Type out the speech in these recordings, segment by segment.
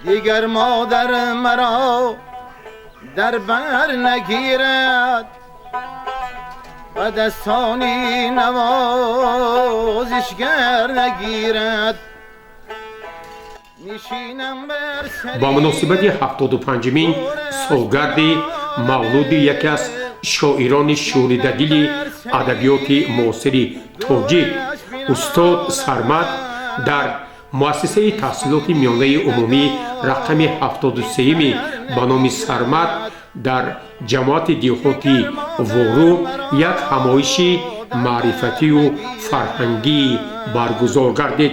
دیگر مادر مرا در بر نگیرد و دستانی نوازشگر نگیرد. با مناسبت 75مین سالگرد مولود یکی از شاعران شوریدگی ادبیات معاصر تاجیک استاد سرمد در مؤسسه تحصیلات میانه عمومی رقم 73 به نام سرمد در جماعت دیهاتی وارو یک همایش معرفتی و فرهنگی برگزار گردید.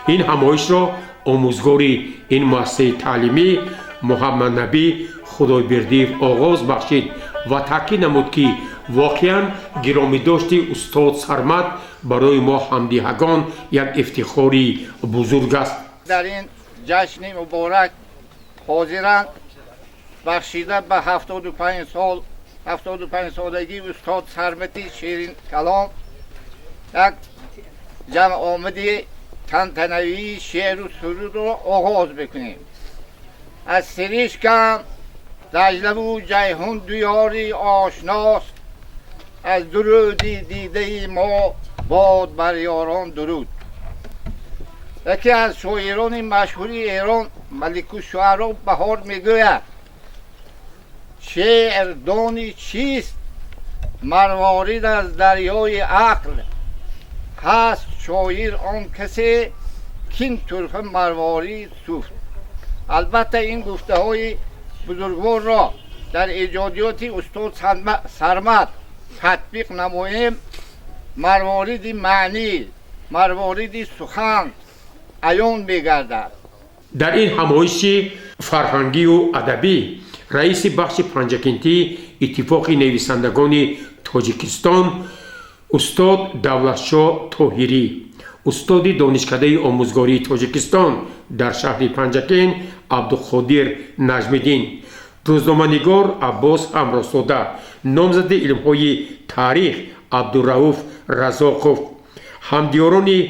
این همایش را آموزگاری این مؤسسه تعلیمی محمد نبی خدایبردی آغاز بخشید و تاکید نمود که واقعا گرامی داشتی استاد سرمد برای ما همدیهگان یک افتخاری بزرگ است. در این جشن مبارک حاضرند بخشیده به 75 سالگی استاد سرمدی شیرین کلام یک جمع آمدی تنتنوی شعر و سرود رو آغاز بکنیم. از سریشکم دجله و جیهون دیاری آشناست، از درودی دیده ما باد بر یاران درود. یکی از شاعران مشهوری ایران ملک الشعرا بهار میگوید شعر دانی چیست مروارید از دریای عقل، هست شاعر آن کسی کین طرف مروارید سوخت. البته این گفته های بزرگوار را در ایجادیات استاد سرمد تطبیق نماییم، مروارید معنی، مروارید سخن عیان میگردد. در این همایش فرهنگی و ادبی رئیس بخش پنجکنتی اتفاق نویسندگان تاجیکستان استاد دولتشاه طاهری، استاد دانشکده آموزگاری تاجیکستان در شهر پنجکن عبدالقادر نجم‌الدین، روزنامه‌نگار عباس همراساده، نامزد علم‌های تاریخ عبدالرؤوف رزاقوف، همدیاران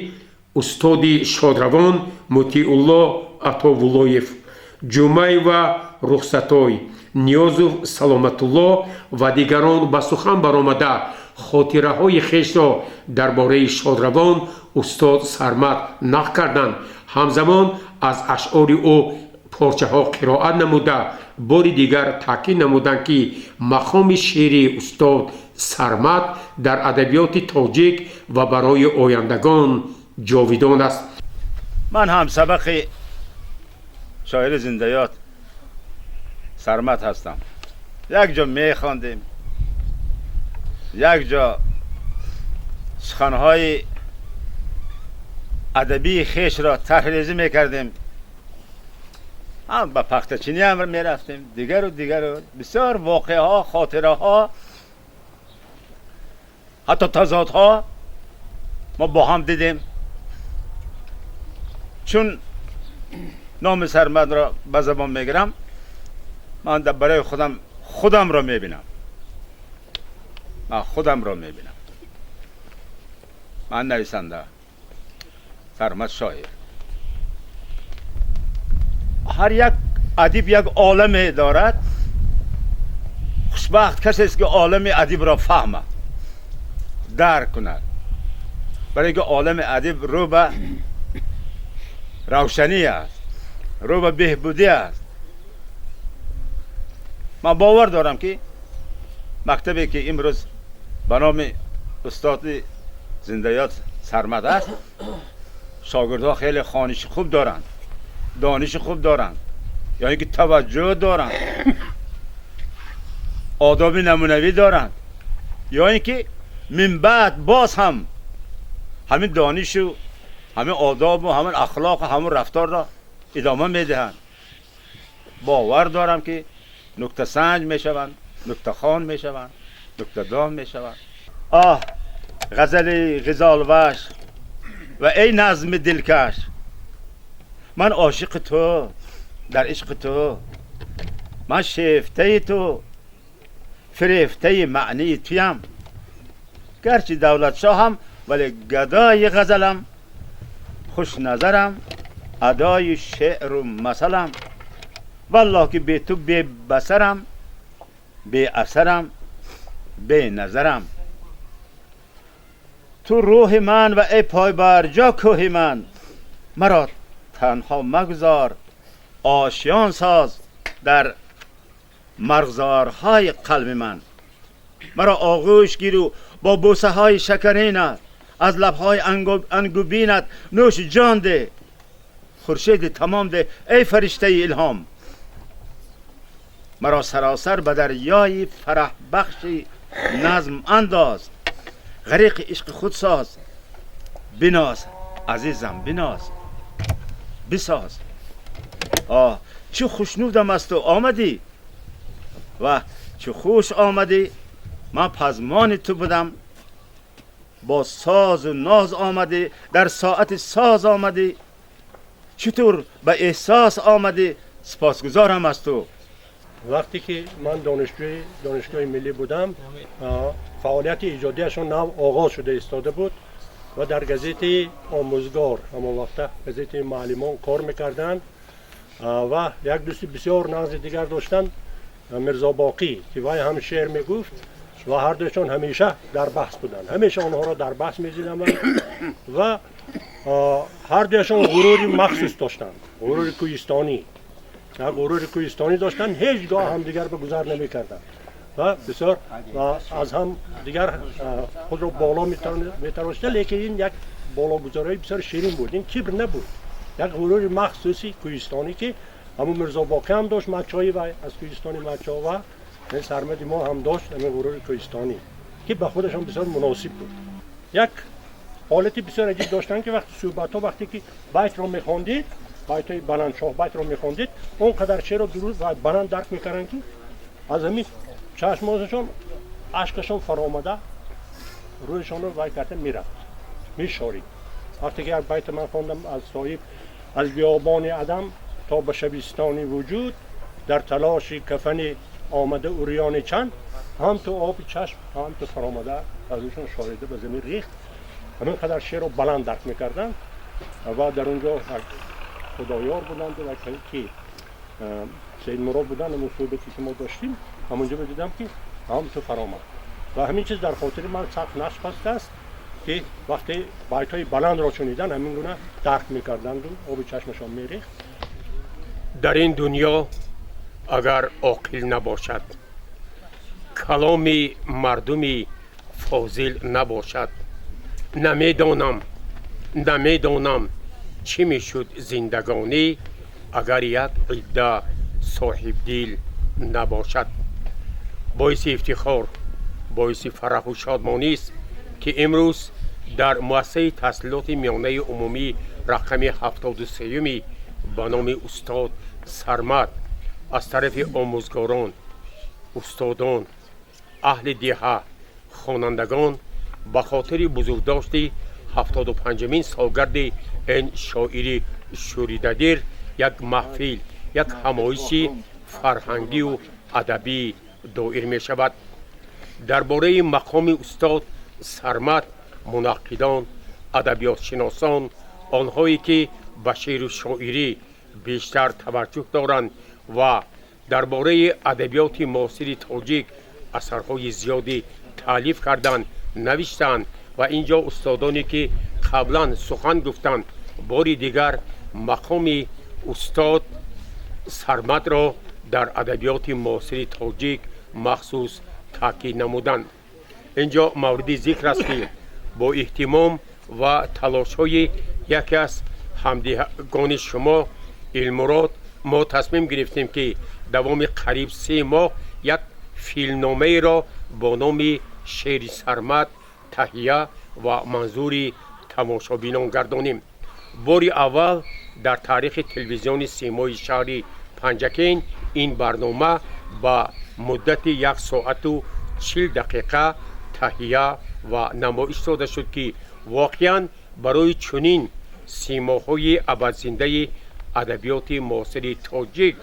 استاد شادروان مطیع الله عطاولایف، جمعه و رخصتای نیازов سلامت الله و دیگران به سخن برآمده خاطره های خویش را درباره شادروان استاد سرمد نقل کردند. همزمان از اشعار او پارچه ها قرائت نموده بار دیگر تاکید نمودند که مقام شعر استاد سرمد در ادبیات تاجیک و برای آیندگان جاویدان است. من هم سبق شاعر زندیات سرمد هستم. یک جا میخواندیم، یک جا سخنهای ادبی خویش را طرحریزی میکردیم، هم به پختچینی هم میرفتیم، دیگر و بسیار واقعه ها، خاطره ها، حتی تضادها ما با هم دیدیم. چون نام سرمد را به زبان میگیرم، من برای خودم را میبینم. من نویسنده، سرمد شاعر. هر یک ادیب یک عالم دارد. خوشبخت کسی است که عالم ادیب را فهمد، درک کند، برای اینکه عالم ادیب رو به روشنی است، رو به بهبودی است. من باور دارم که مکتبی که امروز به نام استاد زندیات سرمد است، شاگردها خیلی خوانش خوب دارند، دانش خوب دارند، یعنی که توجه دارند، آداب نمونوی دارند، یعنی که من بعد باز هم همین دانش و همین آداب و همین اخلاق و همین رفتار را ادامه میدهند. باور دارم که نکته سنج میشوند، نکته خوان میشوند، نکته دان میشوند. غزل غزالوش و ای نظم دلکش، من عاشق تو، در عشق تو، من شیفته تو، فریفته معنی تویم. گرچه دولت شاهم ولی گدای غزلم، خوش نظرم ادای شعر و مثلم. والله که به تو به بسرم به اثرم به نظرم. تو روح من و ای پای بر جا کوه من، مرا تنها مگذار آشیان ساز در مرغزارهای قلب من. مرا آغوش گیر و با بوسه های شکرینت از لبهای انگوبینت نوش جان ده. خورشید تمام ده ای فرشته الهام. مرا سراسر به دریای فرح بخشی نظم انداز. غریق عشق خود ساز، بناز عزیزم بناز بساز. چه خوشنودم است تو آمدی و چه خوش آمدی. من پزمان تو بودم، با ساز و ناز آمدی، در ساعت ساز آمدی. چطور به احساس آمدی، سپاسگزارم از تو. وقتی که من دانشگاه ملی بودم، فعالیت ایجادیشون نو آغاز شده ایستاده بود و در گزیت آموزگار همون وقت گزیت معلمان کار میکردن و یک دوستی بسیار نزد دیگر داشتن، میرزا باقی، که وای هم شعر میگفت و هر دوشون همیشه در بحث بودن. همیشه آنها را در بحث می‌دیدم و هر دوشون غروری مخصوص داشتن، غرور کوهستانی. غرور کوهستانی داشتن، هیچگاه هم دیگر به گذر نمی‌کردن و بسیار از هم دیگر خود را بالا می‌تراشتن. لیکن این یک بالاگذاری بسیار شیرین بود، این کبر نبود. یک غرور مخصوصی کوهستانی که همون میرزا باقی هم داشت، مچایی و از کوهستانی مچا و سرمدی ما هم داشت، همین غرور کوهستانی که به خودش هم بسیار مناسب بود. یک حالتی بسیار عجیب داشتن که وقتی صحبت ها، وقتی که بیت را می‌خواندید، بیت های بلند شاه بیت را می‌خواندید، اونقدر شعر رو درست و بلند درک می‌کردن که از همین چشمازشون اشکشون فرآمده رویشون رو وای کرده میرفت، میشارید. وقتی که یک بیت من خواندم از صاحب: از بیابان عدم تا به شبستانی وجود، در تلاش کفن آمده اوریان چند، هم تو آب چشم هم تو فرآمده از رویشون شاریده به زمین ریخت. همین قدر شعر رو بلند درک میکردن و در اونجا خدایار بودند و که سید مراد بودن. همون صحبتی که ما داشتیم همونجا دیدم که هم تو فرآمد و همین چیز در خاطر من سخت نصب است که وقتی بیت‌های بلند را شنیدن همین گونه درک میکردند و آب چشمشان میریخت. در این دنیا اگر عاقل نباشد، کلام مردمی فاضل نباشد، نمیدانم چی میشد زندگانی اگر یک عده صاحب دل نباشد. باعث افتخار، باعث فرح و شادمانی است که امروز در مؤسسه تحصیلات میانه عمومی رقم 73 به نام استاد سرمد از طرف آموزگاران، استادان، اهل دهه، خوانندگان به خاطر بزرگداشت 75مین سالگرد این شاعر شوریده‌دیر یک محفل، یک همایش فرهنگی و ادبی دایر می شود. درباره مقام استاد سرمد منقدان، ادبیات شناسان، آنهایی که به شعر و شاعری بیشتر توجه دارند و درباره ادبیات معاصر تاجیک اثرهای زیادی تالیف کردند، نوشتند و اینجا استادانی که قبلا سخن گفتند باری دیگر مقام استاد سرمد را در ادبیات معاصر تاجیک مخصوص تاکید نمودند. اینجا مورد ذکر است که با اهتمام و تلاش های یکی از همدیگان شما المراد ما تصمیم گرفتیم که دوام قریب 3 ماه یک فیلمنامه را با نام شعر سرمد تهیه و منظور تماشابینان گردانیم. بار اول در تاریخ تلویزیون سیمای شهر پنجکین این برنامه با مدت 1 ساعت و 40 دقیقه تهیه و نمایش داده شد که واقعا برای چنین سیماهای ابدزنده ادبیات معاصر تاجیک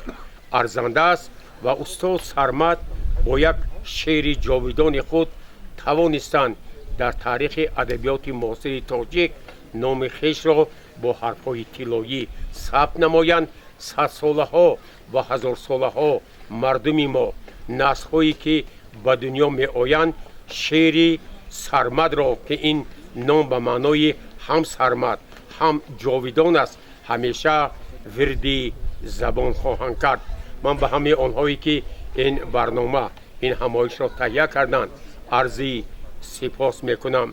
ارزنده است و استاد سرمد با یک شعر جاودان خود توانستند در تاریخ ادبیات معاصر تاجیک نام خویش را با حرفهای طلایی ثبت نمایند صد ساله ها و هزار ساله ها مردمی ما نسل هایی که به دنیا می آیند شعر سرمد را که این نام به معنای هم سرمد هم جاویدان است همیشه وردی زبان خواهند کرد. من به همه آنهایی که این برنامه این همایش را تهیه کردند عرضی سپاس میکنم.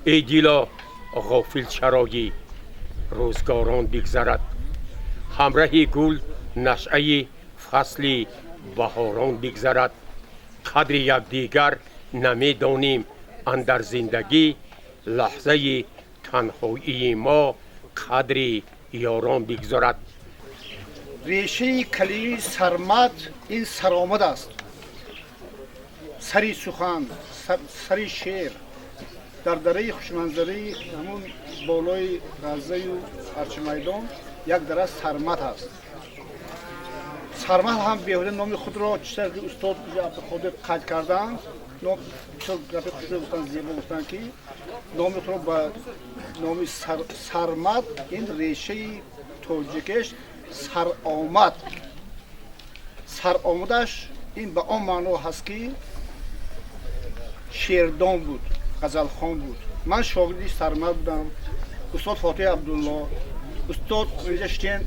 ای دیلا غافل چراغی روزگاران بگذرد، همراه گل نشعه فصل بهاران بگذرد. قدر یکدیگر نمیدانیم اندر زندگی، لحظه تنهایی ما قدر یاران بگذارد. ریشه کلیدی سرمد این سرآمد است. سری سخن، سری شعر در دره خوشمنظری همون بالای غزه و ارچ میدان یک دره سرمد هست. سرمد هم بیهوده نام خود را چطور که استاد خود قید کردن، نام گفتن زیبا گفتن که نام خود را به نام سرمد این ریشه تاجیکش سرآمد. سرآمدش این به آن معنا هست که شعردان بود، غزلخوان بود. من شاگردی سرمد بودم. استاد فاتح عبدالله، استاد رجشتین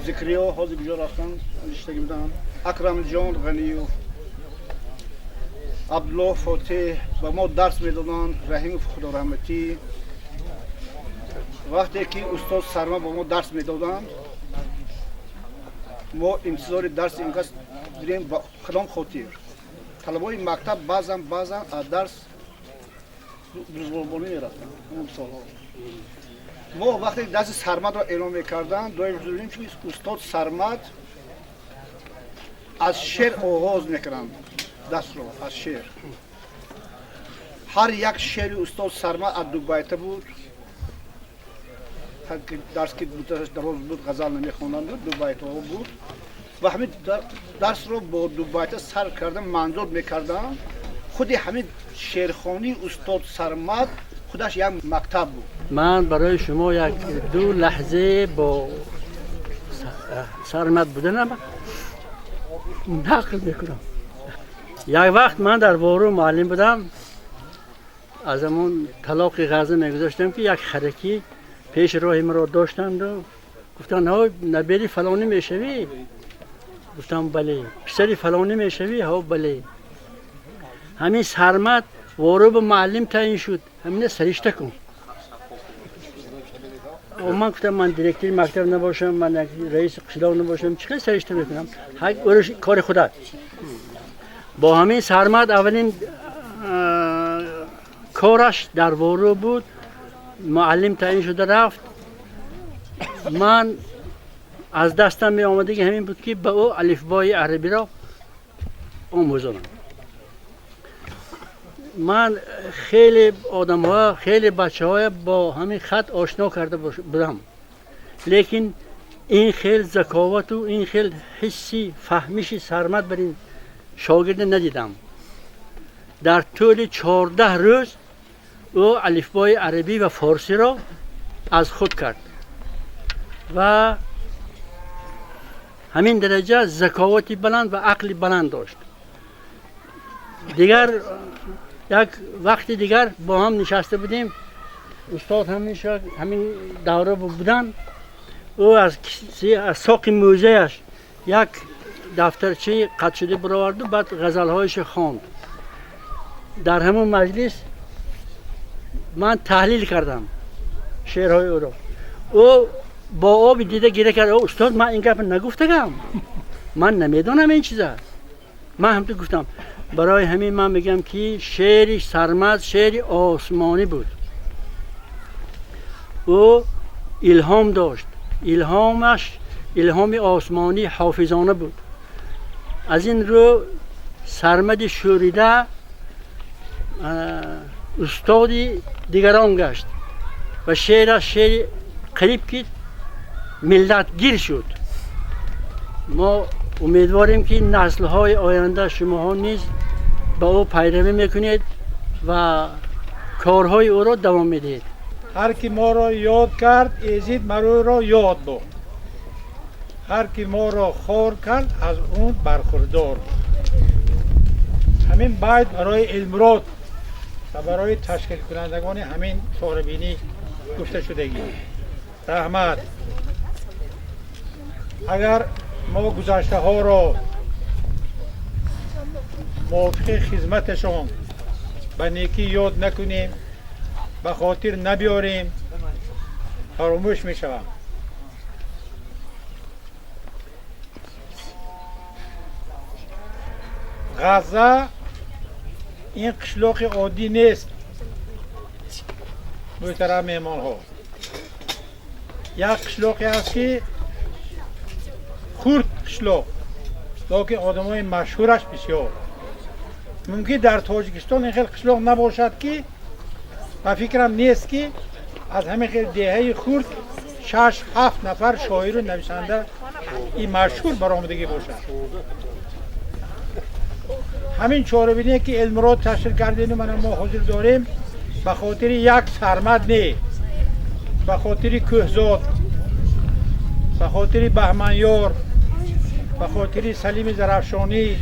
ذکریا حاضر بجا رفتن رشتگی بودن، اکرم جان غنیوف، عبدالله فاتح با ما درس میدادن، رحیم خدا رحمتی. وقتی که استاد سرمد با ما درس میدادن ما انتظار درس اینقدر بریم با خدام خاطر. طلبای مکتب بعضا از درس بزرگواری میرفتن اون سالها. ما وقتی درس سرمد را اعلام میکردن دایم بزرگیم که استاد سرمد از شعر آغاز میکردن دست را از شعر. هر یک شعر استاد سرمد از دو بیته بود. درس که دراز بود غزل نمیخوندن دو بیته ها بود و همین درس رو با دو بیته سر کردن منظور میکردن. خود همین شعرخوانی استاد سرمد خودش یک مکتب بود. من برای شما یک دو لحظه با سرمد بودنم نقل میکنم. یک وقت من در وارو معلم بودم، از همون طلاق غزه میگذاشتم که یک خرکی پیش راه مرا داشتند و گفتن ها نبیری فلانی میشوی؟ گفتم بله. پسری فلانی میشوی؟ ها بله. همین سرمد وارو به معلم تعیین شد، همین سرشته کن. و من گفتم من دیرکتر مکتب نباشم، من رئیس قشلاق نباشم، چه سرشته میکنم؟ کار خدا. با همین سرمد اولین کارش در وارو بود. معلم تعیین شده رفت. من از دستم می آمده که همین بود که به او الفبای عربی را آموزانم. من خیلی آدم ها، خیلی بچه های با همین خط آشنا کرده بودم، لیکن این خیلی ذکاوت و این خیلی حسی فهمیش سرمد بر این شاگرد ندیدم. در طول 14 روز او الفبای عربی و فارسی را از خود کرد و همین درجه ذکاوتی بلند و عقلی بلند داشت. دیگر یک وقتی دیگر با هم نشسته بودیم، استاد همین دوره بودن. او از ساق موزهش یک دفترچه قد شده برآورد و بعد غزلهایش خواند. در همون مجلس من تحلیل کردم شعرهای او را. او با آب دیده گیره کرد. او استاد من این گپ نگفتم، من نمیدونم این چیزه. من هم تو گفتم. برای همین من میگم که شعر سرمد شعر آسمانی بود. او الهام داشت. الهامش الهام آسمانی حافظانه بود. از این رو سرمد شوریده استادی دیگران گشت و شعرش شعر قریب که ملت گیر شد. ما امیدواریم که نسل‌های آینده شما نیز با او پیروی میکنید و کارهای او را دوام میدهید. هر کی ما را یاد کرد ایزید مرو را یاد بود. هر کی ما را خور کرد از اون برخوردار. همین باید برای المراد و برای تشکیل کنندگان همین ساربینی گفته شدگی. رحمت. اگر ما گذشته ها را موافق خدمتشان به نیکی یاد نکنیم، به خاطر نبیاریم، فراموش می شوم. غزه این قشلاق عادی نیست محترم مهمان ها. یک قشلاقی است که خورد قشلاق، لیکن آدم های مشهورش بسیار. ممکن در تاجیکستان این خیلی قشلاق نباشد که و فکرم نیست که از همین خیلی دهه خورد 6-7 نفر شاعر و نویسنده این مشهور برآمدگی باشد. همین چهاربینی که المراد تشکیل کردیم ما حاضر داریم به خاطر یک سرمد نه، به خاطر کوهزاد، به خاطر بهمنیار، به خاطر سلیم زرفشانی،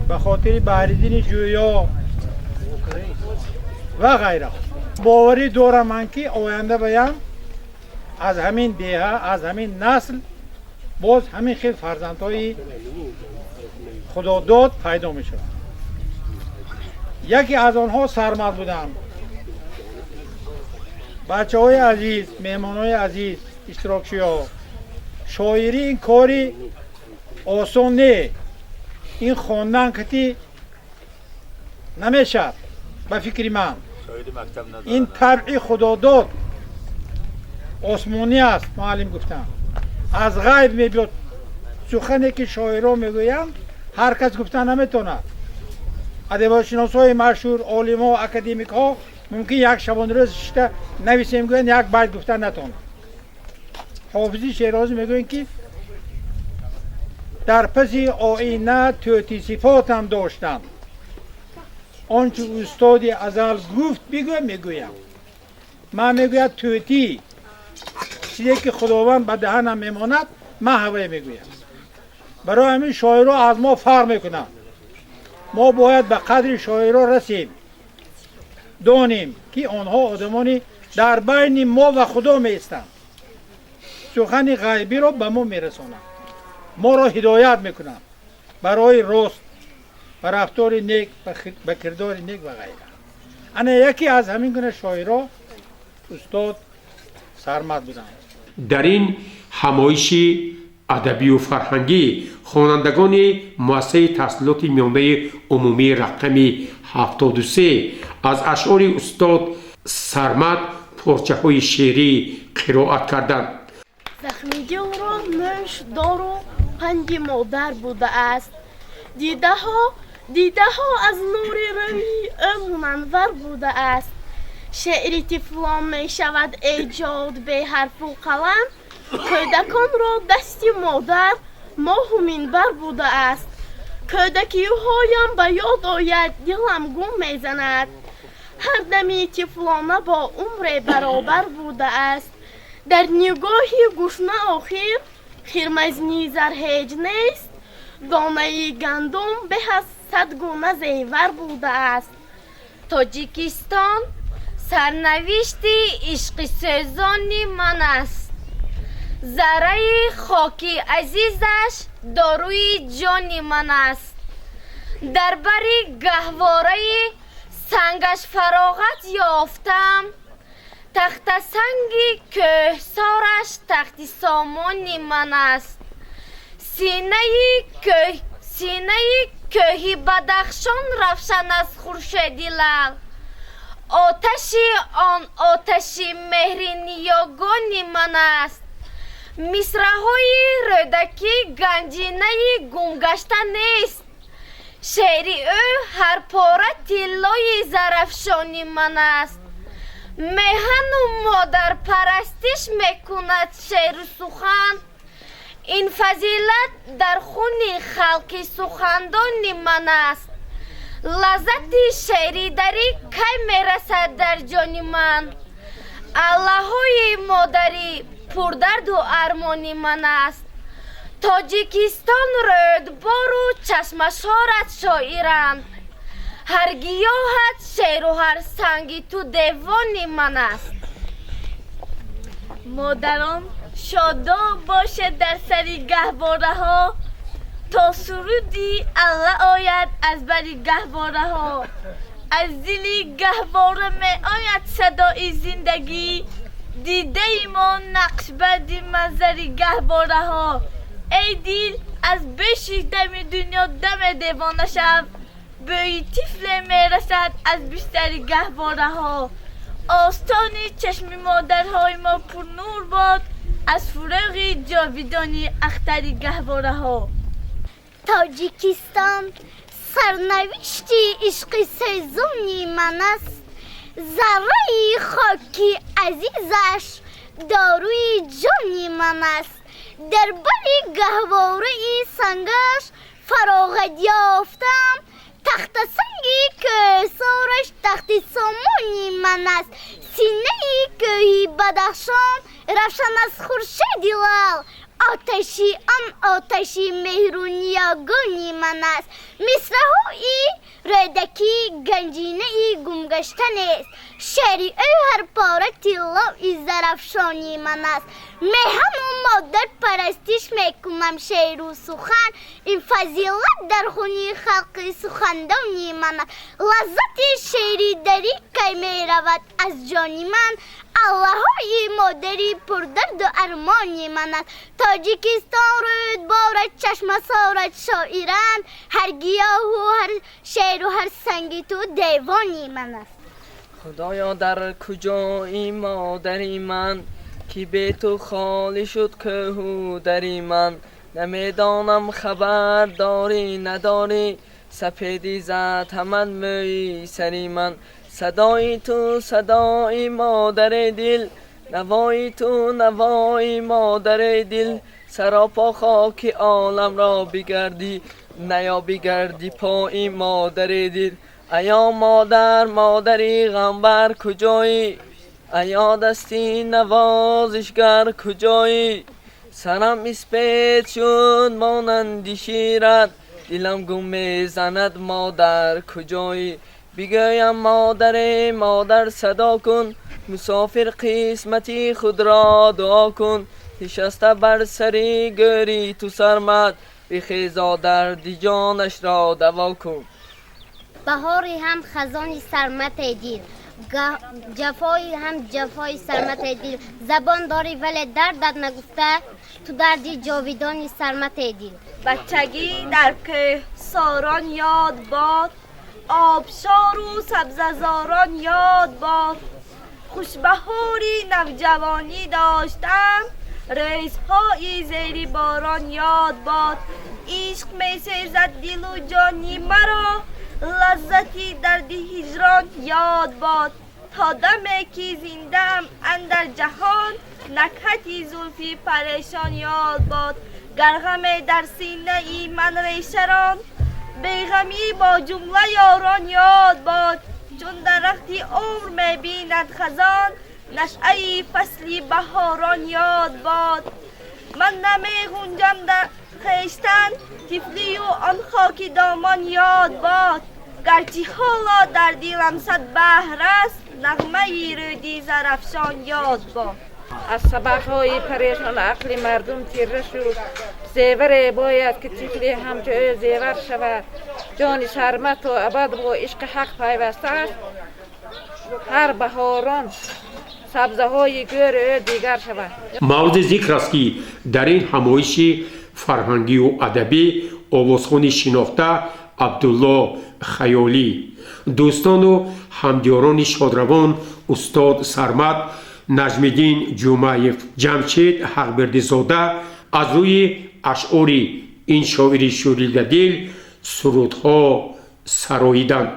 به خاطر بهریدین جویا و غیره. باوری دارم من که آینده بیان از همین دهه، از همین نسل باز همین خیلی فرزندهای خدا داد پیدا می شود. یکی از آنها سرمد بودم. بچه های عزیز، مهمان های عزیز، اشتراکچی ها، شاعری این کاری آسان نه. این خواندن کتی نمیشه به فکر من. این طبع خدا داد آسمانی است. معلم گفتم از غیب میبید. سخنی که شاعرها میگویم هر کس گفتن نمیتونه. ادبیات شناسای مشهور، عالما، اکادمیک ها ممکن یک شبانه روز شته نویسیم گوین یک بیت گفتن نتونه. حافظی شیرازی میگوین که در پسی آینه توتی صفاتم داشتم، آنچه استاد ازل گفت میگویم. من میگویم توتی چیزی که خداوند به دهنم میماند من هوای میگویم. برای همین شاعرها از ما فرق میکنن. ما باید به قدر شاعرها رسیم، دانیم که آنها آدمانی در بین ما و خدا میستند، سخن غیبی را به ما میرسانند، ما را هدایت میکنند برای راست و رفتار نیک و کردار نیک و غیره. انا یکی از همین گونه شاعرها استاد سرمد بودند. در این همایش ادبی و فرهنگی خوانندگان مؤسسه تحصیلات میانه عمومی رقم 73 از اشعار استاد سرمد پارچه های شعری قرائت کردند. زخمی دل را مش دار و پنج مادر بوده است. دیده ها از نور روی منور بوده است. شعری طفلان می شود ایجاد به حرف و قلم. کودکان را دست مادر ماه و منبر بوده است. کودکی هایم به یاد آید دلم گم می زند. هر دمی طفلانه با عمر برابر بوده است. در نگاهی گوشنه آخر خرمزنی زر هیچ نیست. دانه گندم به از 100 گونه زیور بوده است. تاجیکستان سرنوشتی عشق سوزانی من است. ذره خاکی عزیزش داروی جانی من است. در بری گهواره سنگش فراغت یافتم. تخت سنگی کهسارش تخت سامانی من است. سینه کهی بدخشان رفشن از خورشیدی لعل. آتشی مهری نیاگانی من است. مصرع‌های رودکی گنجینه گمگشته نیست. شعری او هر پاره طلای زرافشانی من است. میهن و مادر پرستش میکند شعر و سخن. این فضیلت در خون خلق سخندانی من است. لذت شعری داری کی میرسد در جان من. الله‌های مادری پردرد و ارمانی من است. تاجیکستان رودبار و چشمشارت شاعرند. هر گیاهت شعر و هر سنگی تو دیوان من است. مادران شاداب باشه در سری گهواره ها، تا سرودی الله آید از بری گهواره ها. از دلی گهواره می آید صدای زندگی، دیده ما نقش بدی منظری گهواره ها. ای دل از بیشی دم دنیا دم دیوانه شب، بوی طفل می رسد از بیشتری گهواره ها. آستانی چشم مادرهای ما پر نور باد، از فراغ جاویدانی اختری گهواره ها. تاجیکستان سرنوشتی عشق سوزونی من است، ذره خاکی عزیزش داروی جانی من است. در بر گهواره سنگش فراغت یافتم، تخت سنگی که سارش تخت سامانی من است. سینه کوهی بدخشان روشن از خورشید لعل، آتشی آن آتشی مهرونی گونی من است. مصرهای ردکی گنجینه گمگشتن است، شعری او هر پاره طلا زرافشانی من است. هم و مادر پرستش میکنم شعر و سخن، این فضیلت در خونی خلق سخندانی من است. لذت شعری دری که می رود از جانی من، الله‌های مادری پر درد و ارمانی من است. تاجیکستان رودبارت چشم سارت شاعرند، هر گیاه و هر شعر و هر سنگی تو دیوانی من است. خدایا در کجایی مادری من، که به تو خالی شد که دری من. نمیدانم خبر داری نداری، سپیدی زد همان موی سری من. صدای تو صدای مادر دل، نوای تو نوای مادر دل. سراپا خاک عالم را بگردی، نیا بگردی پای مادر دل. ایا مادر مادری غمبر کجایی، ایا دستی نوازشگر کجایی. سرم اسپید شد مانند شیرت، دلم گم میزند مادر کجایی. بگویم مادر مادر صدا کن، مسافر قسمتی خود را دعا کن. نشسته بر سری گوری تو سرمت، بخیزا درد جانش را دوا کن. بهاری هم خزانی سرمت دل، جفایی هم جفای سرمت دل. زبان داری ولی دردت نگفته، تو دردی جاویدانی سرمت دل. بچگی در که ساران یاد باد، آبشار و سبززاران یاد باد. خوشبهاری نوجوانی داشتم، ریزهای زیر باران یاد باد. عشق می سوزد دل و جانی مرا، لذتی درد هجران یاد باد. تا دمی که زندم اندر جهان، نکهتی زلفی پریشان یاد باد. گرغم در سینه ای من ریشه راند، بیغمی با جمله یاران یاد باد. چون درختی عمر می بیند خزان، نشعه فصلی بهاران یاد باد. من نمی گنجم در خیشتن، طفلی و آن خاکی دامان یاد باد. گرچه حالا در دلم صد بحر است، نغمه رودی زرافشان یاد باد. از سبقهای پریشان عقل مردم تیره شد، زیور باید که طفلی همچو او زیور شود. جان سرمت و ابد با عشق حق پیوسته است، هر بهاران سبزه های گور او دیگر شود. مورد ذکر است که در این همایش فرهنگی و ادبی آوازخوان شناخته عبدالله خیالی، دوستان و همدیاران شادروان استاد سرمد، نجم‌الدین جمعیف، جمشید حقبردزاده از روی اشعار این شاعر شوریده دل سرودها سراییدند.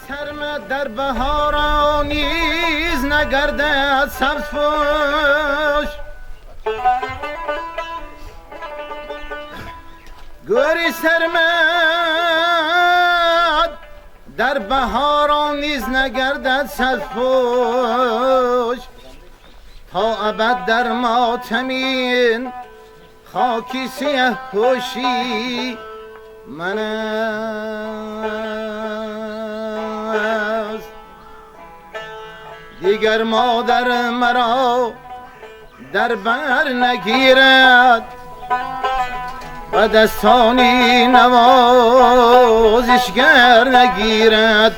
سرمد در بهاران نیز نگردد سبزپوش، گوری سرمد در بهاران نیز نگردد سبزپوش. تا ابد در ماتمین خاکی سیه پوشی من است. دیگر مادر مرا در بر نگیرد و دستانی نوازشگر نگیرد.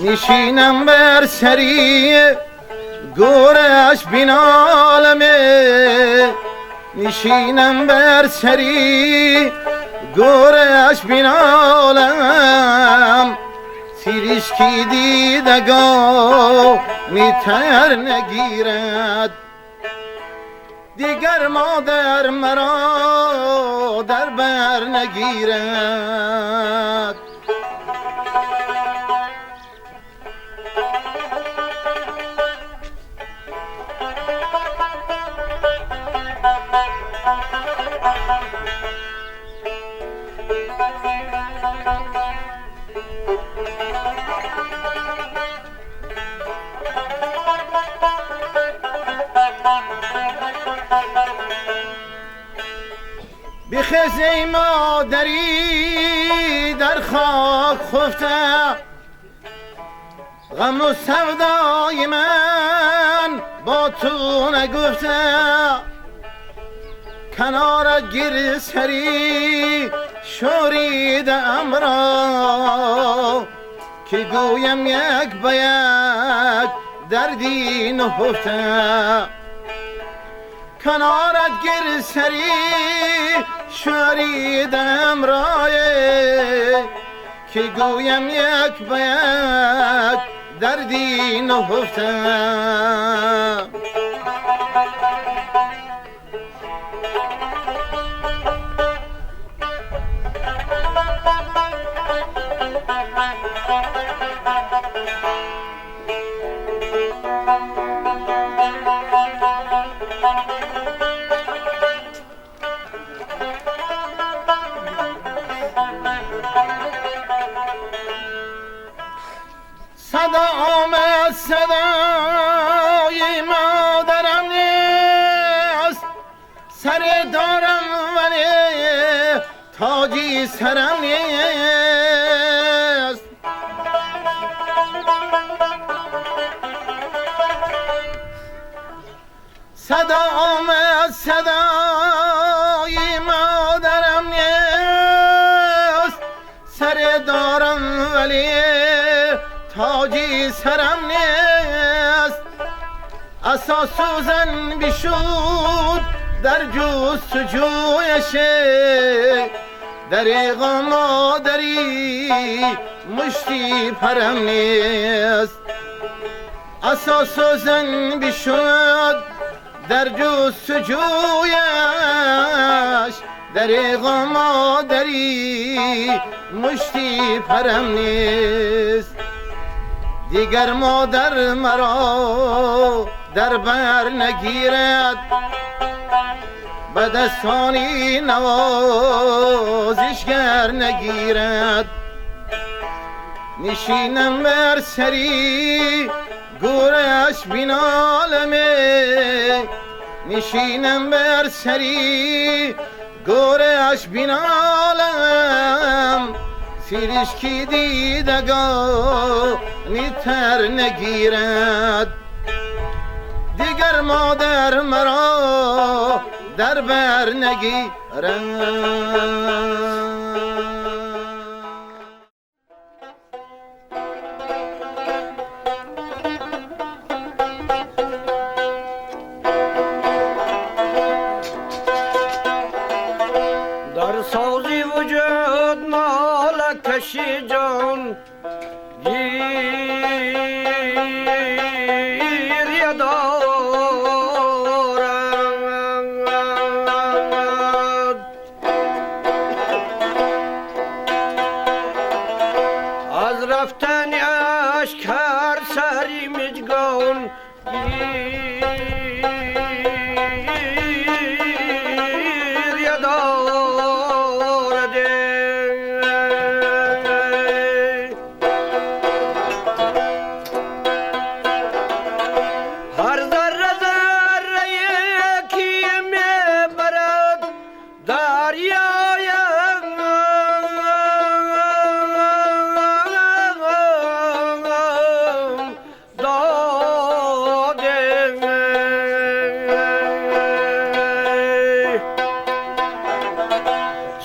نشینم بر سری گورش بینالمه، نشینم بر سری گورش بینالم. سیرشکی دیدگاه میتر نگیرد. دیگر مادر مرا در بر نگیرد. بخز ای مادری در خاک خفته، غم و سودای من با تو نگفته. کنار گیر سری شوریده امرا، که گویم یک به یک دردی نهفته. کنارت گیر سری شوریدم رایه، که گویم یک به یک دردی نهفته. صدا آمد صدای مادرم نیست، سر دارم ولی تاجی سرم نیست. صدا آمد صدای مادرم نیست، سر دارم ولی تاجی سرم نیست. اساس سوزن بشود در جستجویشه، دریغ مادری مشتی پرم نیست. اساس سوزن بشود در جستجویش، دریغ مادری مشتی پرم نیست. دیگر مادر مرا در بر نگیرد، به دستانی نوازشگر نگیرد. نشینم بر سری گورش بینالمه، نشینم بر سری گورش بینالم. سیرشکی دیدگاه نیتر نگیرد. دیگر مادر مرا در بر نگیرد. در سازی وجود مالکش جان گیریه دارد. از رفتن اشکر سری مجگان گیریه دارد.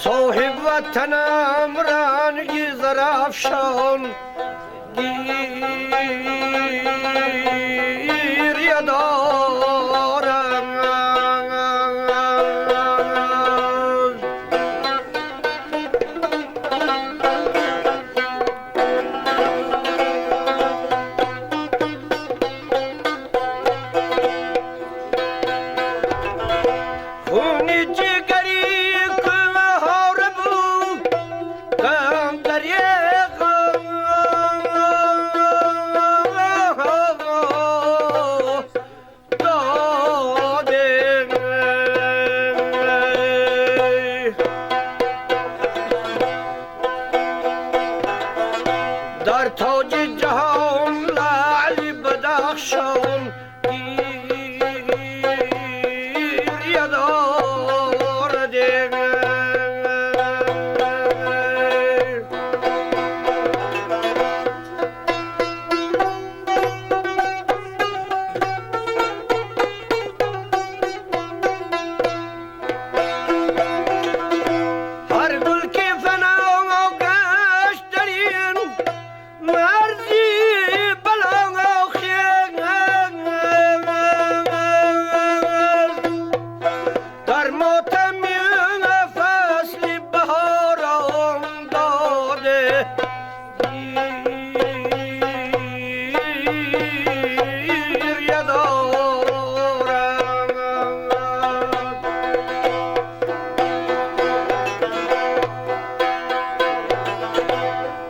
صاحب وطنم رنگی زرافشان گریه دارم خونی جگری کوهاره بود غم دریغ در تاج جهان لعل بدخشان گریه دارد هر گل که فنا گشت در این مرزی بلا خیل در ماتم فصل بهاران داده گریه دارم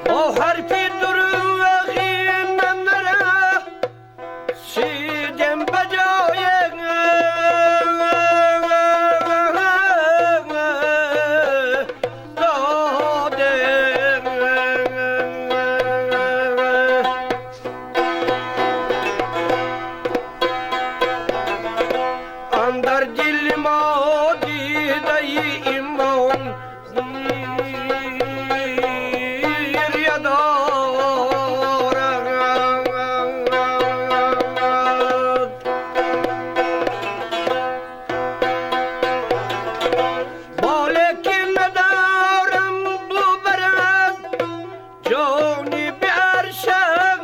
با حرفی دروغی من نره سیدم بجای اندر دل ما دیده ایمان گریه دارد باله که ندارم ببرد جانی به عرشم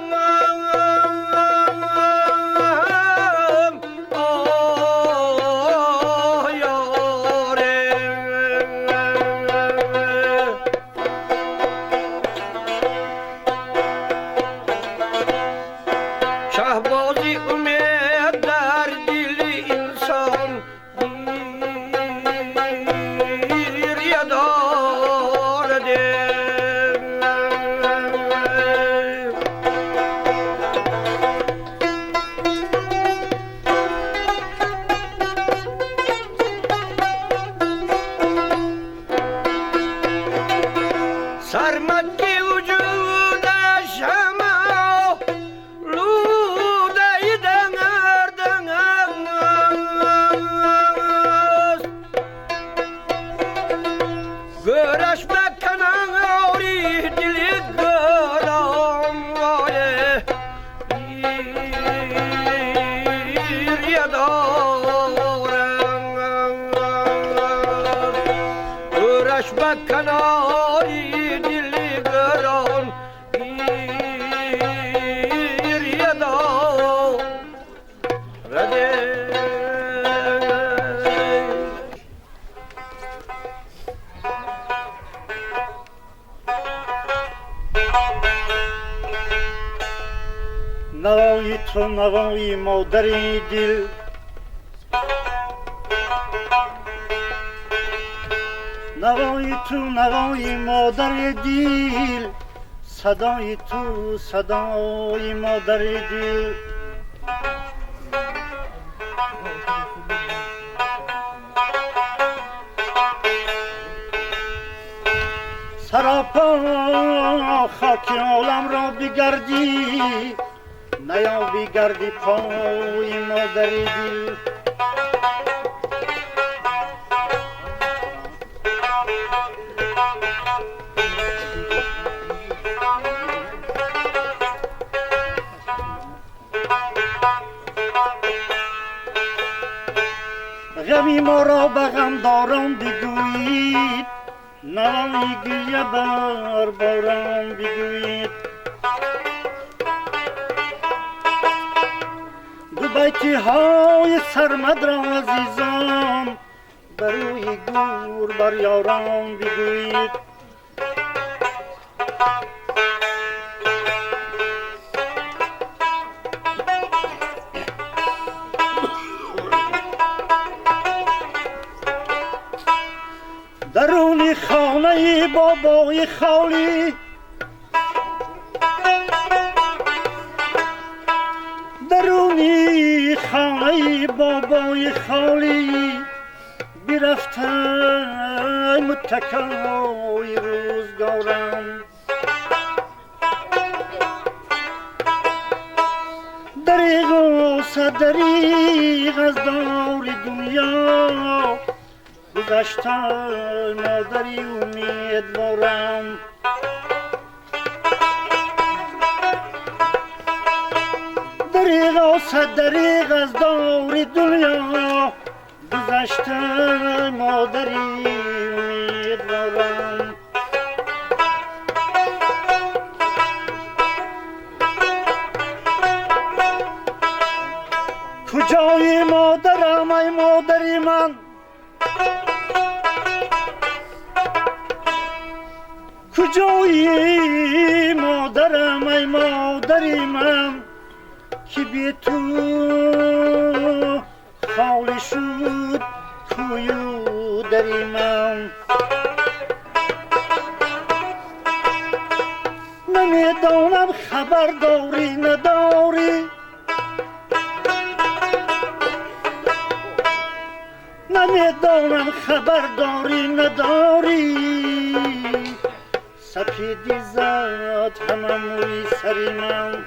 آه یاره شهبازی امید در دل انسان گریه دارد سرمد کی وجودش همه لوده دنگر دنگر گرش بکنن آری دلی گرام وایه گریه دارم گرش بکنن آری دلی گرام گریه دارد نوای تو نوای مادر دل نوای تو نوای مادر دل صدای تو صدای مادر دل سراپا خاک عالم را بگردی نیابی گردی پای مادر دل غمی ما را به غمداران بگویید نوایی گریه بر باران بگویید دو بیتی های سرمد را عزیزان بر روی گور بر یاران بگویید درون خانه بابای خالی درونی خانه بابای خالی برفته متکای روزگارم دریغ و صدریغ از دار دنیا گذشته مادری امیدوارم دریغ و صدریغ از دار دنیا گذشته مادری امیدوارم کجای مادرم ای مادری من کجایی مادرم ای مادری من که بی تو خالی شد کوی و دری من نمیدانم خبر داری نداری نمیدانم خبر داری نداری سپیدی زد همه موی سری من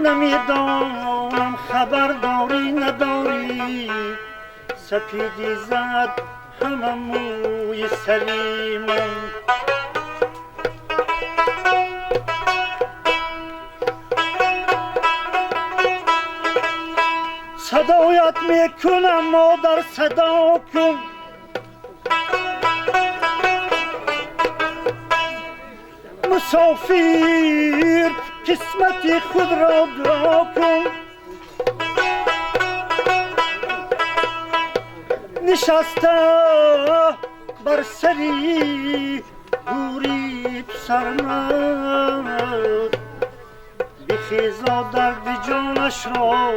نمیدانم خبر داری نداری سپیدی زد همه موی سری من صدایت میکنم مادر صدا کن مسافر قسمت خود را دعا کن نشسته بر سری گوری سرمد بخیزا درد جانش را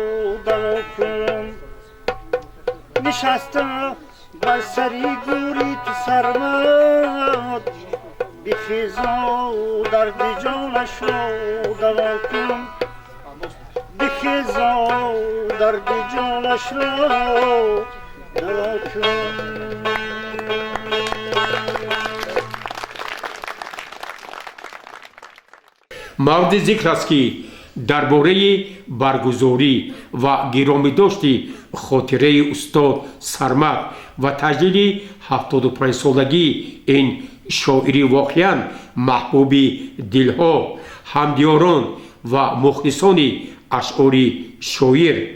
دوا کن نشسته بر سری گوری تو سرمد بخیزا درد جانش را دوا کن بخیزا درد جانش را دوا کن مورد ذکر است که درباره برگزاری و گرامی‌داشتی خاطره استاد سرمد و تجلیل 75 سالگی این شاعری واقعاً محبوب دلها همدیاران و مخلصان اشعار شاعر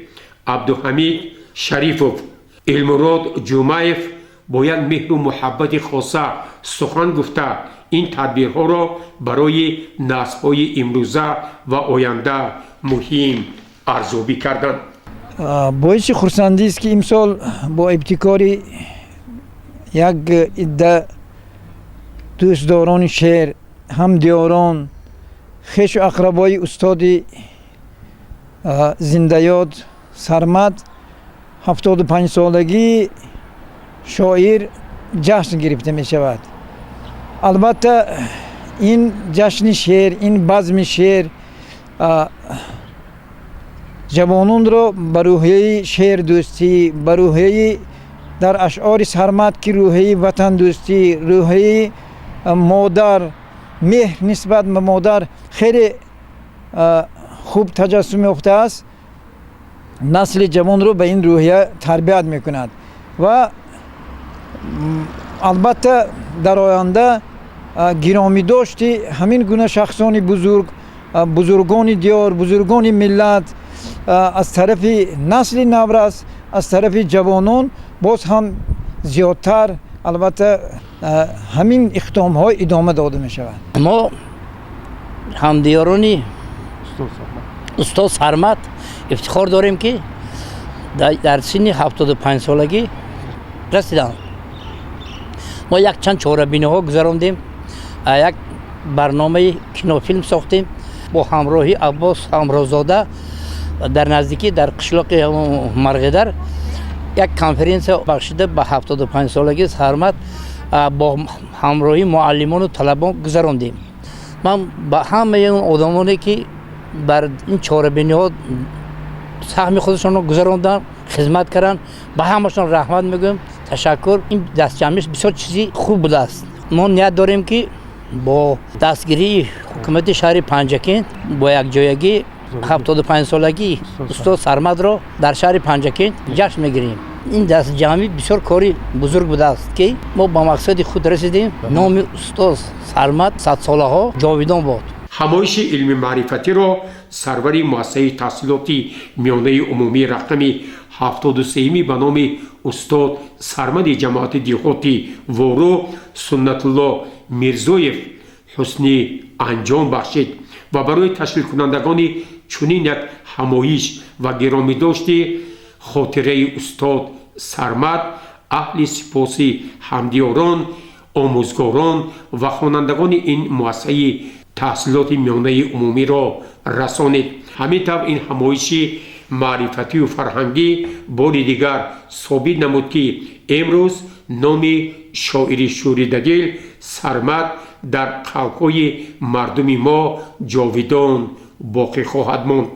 عبدالحمید شریفوف المراد جمعیف باید مهر و محبت خاصه سخن گفته این تدبیرها را برای نسل‌های امروزه و آینده مهم ارزیابی کردند. باعث خرسندی است که امسال با ابتکار یک عده دوستداران شعر همدیاران خویش و اقربای استاد زنده یاد سرمد 75 سالگی شاعر جشن گرفته می شود. البته این جشن شعر این بزم شعر جوانان را به روحیه شعر دوستی به روحیه در اشعار سرمد که روحیه وطن دوستی روحیه مادر مهر نسبت به مادر خیلی خوب تجسم یافته است نسل جوان رو به این روحیه تربیت میکند و البته در آینده گرامی داشتی همین گونه شخصان بزرگ، بزرگان دیار، بزرگان ملت از طرف نسل نورس، از طرف جوانان باز هم زیادتر البته همین اقدام های ادامه داده می شود. ما همدیارانی استاد سرمد افتخار داریم که در سن 75 سالگی رسیدند. ما یک چند چهاره‌بینی ها گذراندیم، یک برنامه کینوفیلم ساختیم با همراهی عباس همراهزاده در نزدیکی در قشلاق مرغدر. یک کنفرانس بخشیده به 75 سالگی سرمد با همراهی معلمان و طلبان گذراندیم. من با همه اون آدمانی که بر این چهاره‌بینی ها سهم خودشون رو گذراندن، خدمت کردن، به همشون رحمت میگم، تشکر. این دست جمعیش بسیار چیزی خوب بوده است. ما نیت داریم که با دستگیری حکومت شهر پنجکین با یک جایگی 75 سالگی استاد سرمد را در شهر پنجکین جشن میگیریم. این دست جمعی بسیار کاری بزرگ بوده است که ما با مقصد خود رسیدیم. نام استاد سرمد 100 ساله ها جاویدان باد. همایش علمی معرفتی را سروری مؤسسه تحصیلاتی میانه عمومی رقمی 73 به نام استاد سرمد جماعت دیهاتی وورو سنت الله میرزویف حسنی انجام بخشید و برای تشکیل کنندگان چنین یک همایش و گرامی داشتی خاطره استاد سرمد اهل سپاسی همدیاران، آموزگاران و خوانندگان این مؤسسه تحصیلات میانه عمومی را رسانید. همینطور این همایشی معرفتی و فرهنگی بار دیگر ثابت نمود که امروز نام شاعر شوریدگی سرمد در قلب‌های مردم ما جاویدان باقی خواهد ماند.